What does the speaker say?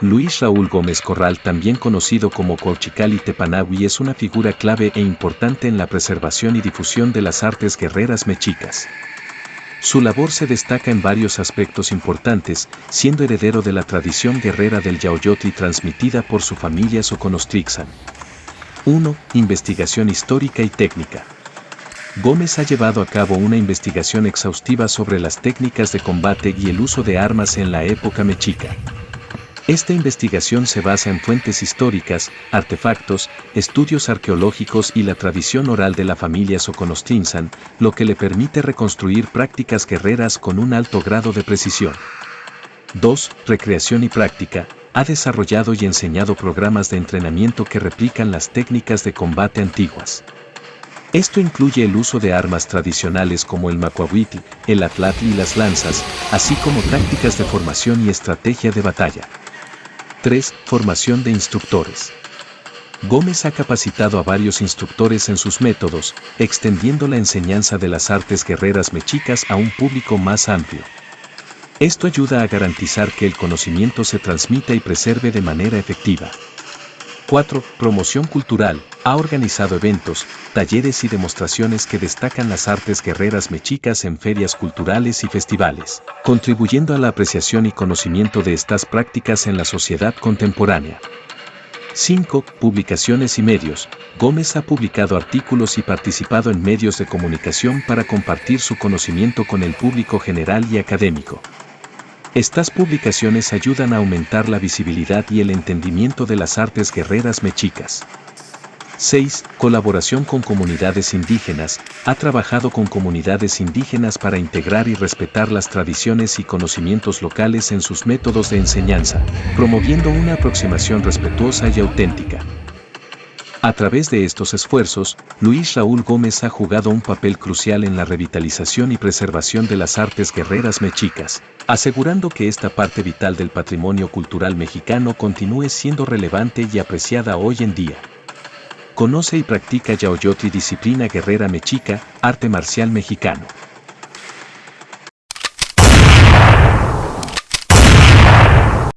Luis Raúl Gómez Corral, también conocido como Corchicali Tepanawi, es una figura clave e importante en la preservación y difusión de las artes guerreras mexicas. Su labor se destaca en varios aspectos importantes, siendo heredero de la tradición guerrera del Yaoyotl transmitida por su familia Soconostrixan. 1. Investigación histórica y técnica. Gómez ha llevado a cabo una investigación exhaustiva sobre las técnicas de combate y el uso de armas en la época mexica. Esta investigación se basa en fuentes históricas, artefactos, estudios arqueológicos y la tradición oral de la familia Soconostrinzan, lo que le permite reconstruir prácticas guerreras con un alto grado de precisión. 2. Recreación y práctica. Ha desarrollado y enseñado programas de entrenamiento que replican las técnicas de combate antiguas. Esto incluye el uso de armas tradicionales como el macuahuitl, el atlatl y las lanzas, así como tácticas de formación y estrategia de batalla. 3. Formación de instructores. Gómez ha capacitado a varios instructores en sus métodos, extendiendo la enseñanza de las artes guerreras mexicas a un público más amplio. Esto ayuda a garantizar que el conocimiento se transmita y preserve de manera efectiva. 4. Promoción cultural. Ha organizado eventos, talleres y demostraciones que destacan las artes guerreras mexicas en ferias culturales y festivales, contribuyendo a la apreciación y conocimiento de estas prácticas en la sociedad contemporánea. 5. Publicaciones y medios. Gómez ha publicado artículos y participado en medios de comunicación para compartir su conocimiento con el público general y académico. Estas publicaciones ayudan a aumentar la visibilidad y el entendimiento de las artes guerreras mexicas. 6. Colaboración con comunidades indígenas. Ha trabajado con comunidades indígenas para integrar y respetar las tradiciones y conocimientos locales en sus métodos de enseñanza, promoviendo una aproximación respetuosa y auténtica. A través de estos esfuerzos, Luis Raúl Gómez ha jugado un papel crucial en la revitalización y preservación de las artes guerreras mexicas, asegurando que esta parte vital del patrimonio cultural mexicano continúe siendo relevante y apreciada hoy en día. Conoce y practica Yaoyotl, disciplina guerrera mexica, arte marcial mexicano.